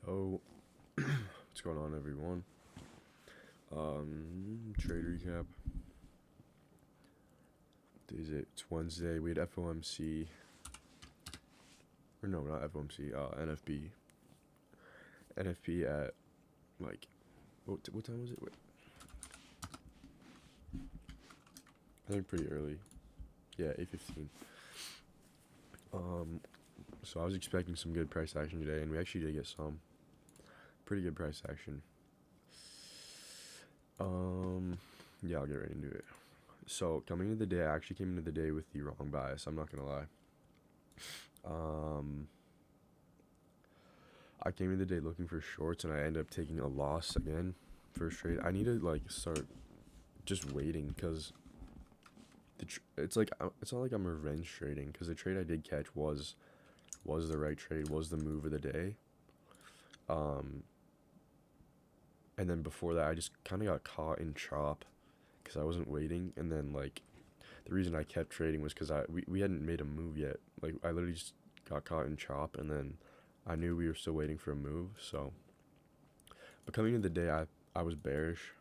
Yo, what's going on, everyone? Trade recap. Is it? It's Wednesday. We had FOMC, or no, not FOMC. NFP. NFP at like what time was it? Wait, I think pretty early. Yeah, 8:15. Um, so I was expecting some good price action today, and we actually did get some pretty good price action. Yeah, I'll get right into it. So coming into the day, I actually came into the day with the wrong bias. I'm not gonna lie. I came into the day looking for shorts, and I ended up taking a loss again. First trade. I need to start just waiting because it's not like I'm revenge trading because the trade I did catch was the right trade, was the move of the day. And then before that, I just kind of got caught in chop because I wasn't waiting, and then the reason I kept trading was because we hadn't made a move yet. Like I literally just got caught in chop, and then I knew we were still waiting for a move. So, but coming into the day, I was bearish,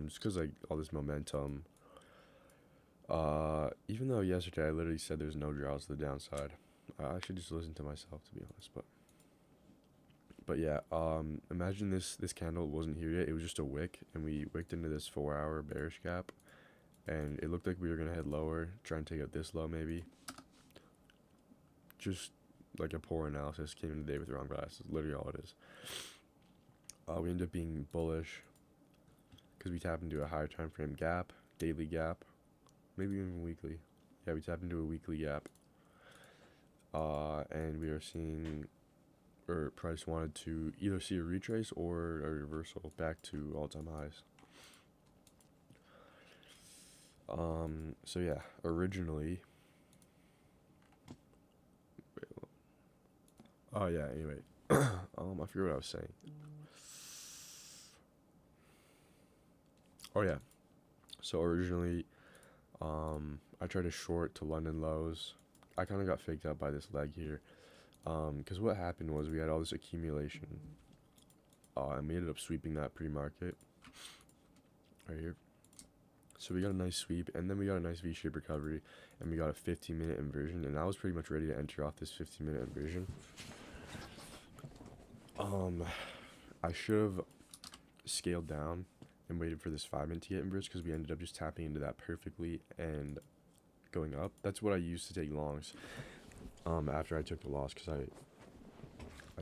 just because all this momentum. Even though yesterday I literally said there's no draws to the downside, I should just listen to myself, to be honest. But yeah, imagine this candle wasn't here yet. It was just a wick, and we wicked into this 4-hour bearish gap, and it looked like we were gonna head lower, try and take out this low maybe. Just like a poor analysis, came in the day with the wrong bias. That's literally all it is. We ended up being bullish because we tapped into a higher time frame gap, daily gap, maybe even weekly. Yeah, we tapped into a weekly gap, and we are seeing, or price wanted to either see a retrace or a reversal back to all-time highs. So yeah, originally. Oh yeah. Anyway, I forget what I was saying. Oh yeah. So originally, I tried to short to London lows. I kind of got faked out by this leg here. Because what happened was we had all this accumulation, and we ended up sweeping that pre-market right here. So we got a nice sweep, and then we got a nice V-shaped recovery, and we got a 15-minute inversion, and I was pretty much ready to enter off this 15-minute inversion. I should have scaled down and waited for this 5-minute to get inverse because we ended up just tapping into that perfectly and going up. That's what I used to take longs. After I took the loss because I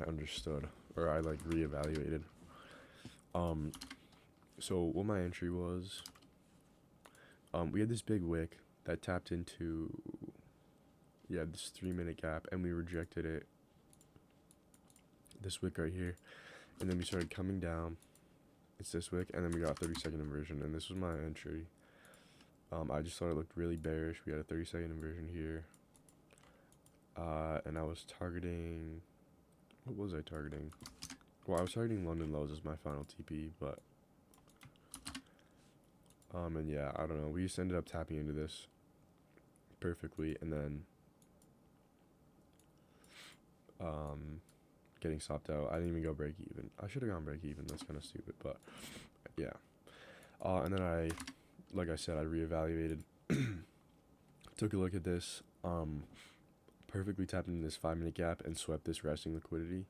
understood, or I reevaluated. So what my entry was, we had this big wick that tapped into, this 3-minute gap, and we rejected it. This wick right here, and then we started coming down. It's this wick, and then we got a 30-second inversion, and this was my entry. I just thought it looked really bearish. We had a 30-second inversion here, and I was targeting. What was I targeting? Well, I was targeting London lows as my final TP, but and yeah, I don't know. We just ended up tapping into this perfectly, and then getting stopped out. I didn't even go break even. I should have gone break even. That's kind of stupid, but yeah. And then like I said, I reevaluated. Took a look at this. Perfectly tapped into this 5-minute gap and swept this resting liquidity.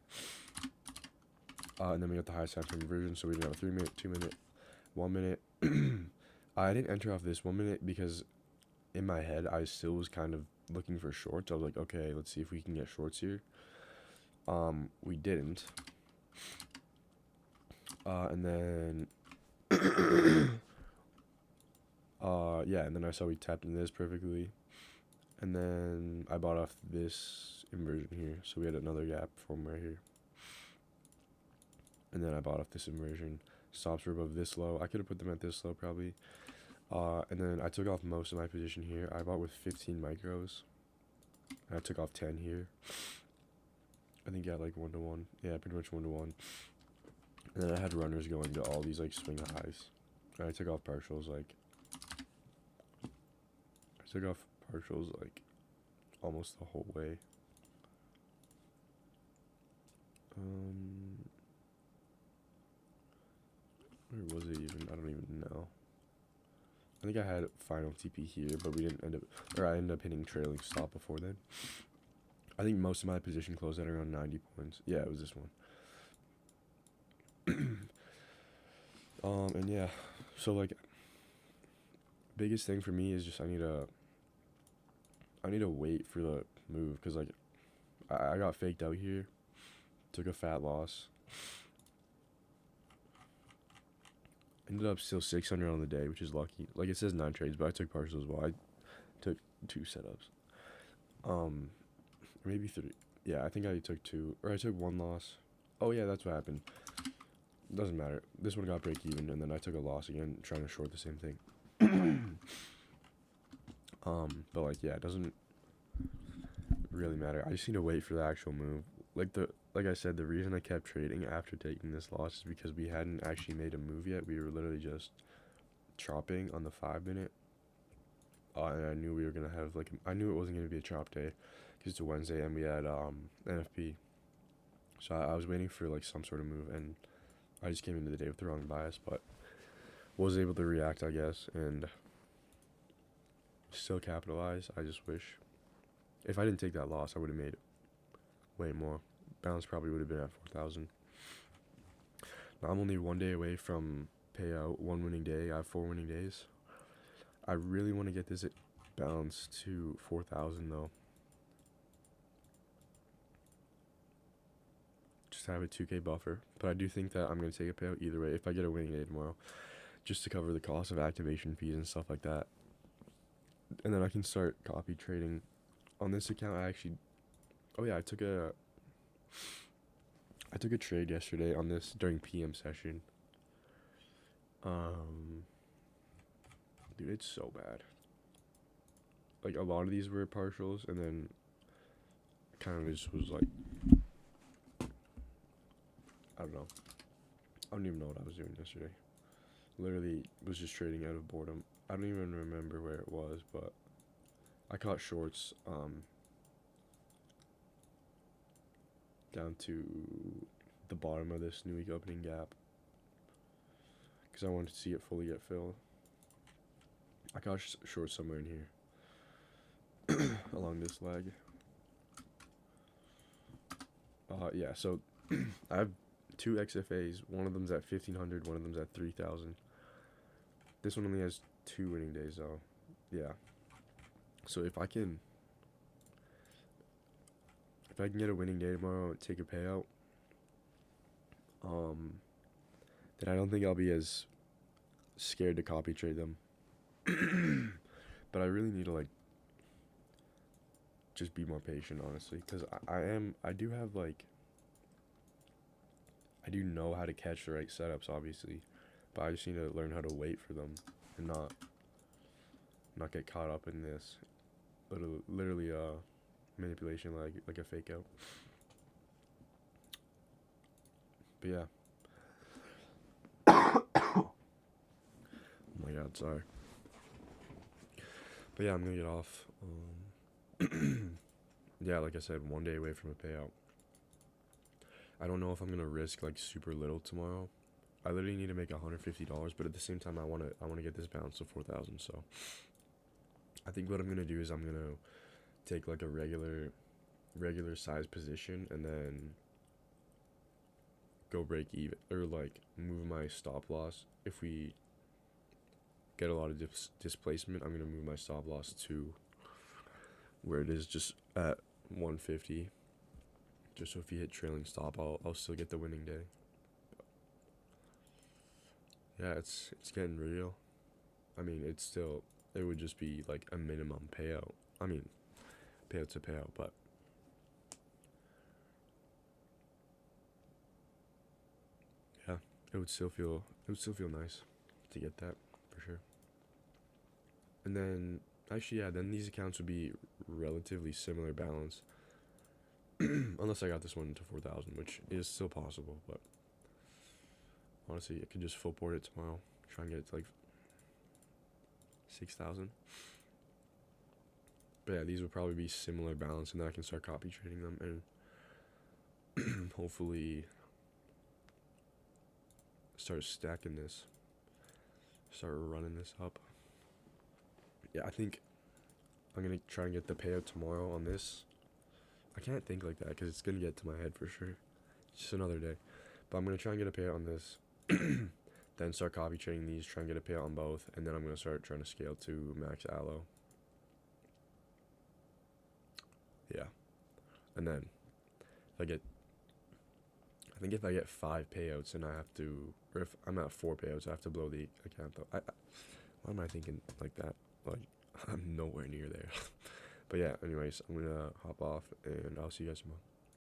And then we got the highest time frame inversion, so we didn't have a 3-minute, 2-minute, 1-minute. I didn't enter off this 1-minute because in my head I still was kind of looking for shorts. I was like, okay, let's see if we can get shorts here. We didn't. And then and then I saw we tapped into this perfectly. And then I bought off this inversion here. So we had another gap from right here. And then I bought off this inversion. Stops were above this low. I could have put them at this low probably. And then I took off most of my position here. I bought with 15 micros. And I took off 10 here. I think like 1-to-1. Yeah, pretty much 1-to-1. And then I had runners going to all these swing highs. And I took off partials almost the whole way. No. I think I had final TP here, but we didn't end up, or I ended up hitting trailing stop before then. I think most of my position closed at around 90 points. Yeah, it was this one. And yeah, so like, biggest thing for me is just I need to wait for the move, because like, I got faked out here, took a fat loss, ended up still 600 on the day, which is lucky. Like, it says 9 trades, but I took partials as well. I took 2 setups. Maybe 3. Yeah, I think I took 2, or I took 1 loss. Oh yeah, that's what happened. Doesn't matter. This one got break even, and then I took a loss again, trying to short the same thing. But like, yeah, it doesn't really matter. I just need to wait for the actual move. Like I said, the reason I kept trading after taking this loss is because we hadn't actually made a move yet. We were literally just chopping on the 5-minute. And I knew we were gonna have I knew it wasn't gonna be a chop day, because it's a Wednesday and we had NFP. So I was waiting for like some sort of move, and I just came into the day with the wrong bias, but was able to react, I guess, and still capitalize. I just wish if I didn't take that loss, I would have made way more. Balance probably would have been at 4,000. Now I'm only 1 day away from payout, 1 winning day. I have 4 winning days. I really want to get this balance to 4,000 though. Just have a 2K buffer. But I do think that I'm going to take a payout either way if I get a winning day tomorrow, just to cover the cost of activation fees and stuff like that. And then I can start copy trading. On this account, I took a trade yesterday on this during PM session. Dude, it's so bad. Like, a lot of these were partials, and then kind of just was like, I don't know. I don't even know what I was doing yesterday. Literally was just trading out of boredom. I don't even remember where it was, but I caught shorts down to the bottom of this new week opening gap, because I wanted to see it fully get filled. I caught shorts somewhere in here along this leg. Yeah, so I have 2 XFAs. One of them's at 1,500, one of them's at 3,000. This one only has 2 winning days, though. Yeah. So if I can get a winning day tomorrow and take a payout, then I don't think I'll be as scared to copy trade them. But I really need to like just be more patient, honestly, because I do know how to catch the right setups, obviously, but I just need to learn how to wait for them and not get caught up in this literally manipulation like a fake out. But yeah. Oh my god, sorry. But yeah, I'm gonna get off. Yeah, like I said, 1 day away from a payout. I don't know if I'm gonna risk like super little tomorrow. I literally need to make $150, but at the same time, I wanna get this balance to 4,000. So I think what I'm gonna do is I'm gonna take like a regular size position and then go break even, or like move my stop loss. If we get a lot of displacement, I'm gonna move my stop loss to where it is, just at 150, just so if you hit trailing stop, I'll still get the winning day. Yeah, it's getting real. I mean, it would just be like a minimum payout. I mean, payout's a payout, but yeah, it would still feel nice to get that, for sure. And then actually, yeah, then these accounts would be relatively similar balance. Unless I got this one to 4,000, which is still possible, but honestly, I could just full port it tomorrow. Try and get it to like 6,000. But yeah, these would probably be similar balance, and then I can start copy trading them and hopefully start stacking this start running this up. Yeah, I think I'm gonna try and get the payout tomorrow on this. I can't think like that because it's gonna get to my head for sure. It's just another day. But I'm gonna try and get a payout on this. Then start copy trading these, try and get a payout on both, and then I'm gonna start trying to scale to max allo. Yeah. And then if I get I think if I get 5 payouts and I have to, or if I'm at 4 payouts, I have to blow the account though. Why am I thinking like that? Like, I'm nowhere near there. But yeah, anyways, I'm gonna hop off and I'll see you guys tomorrow.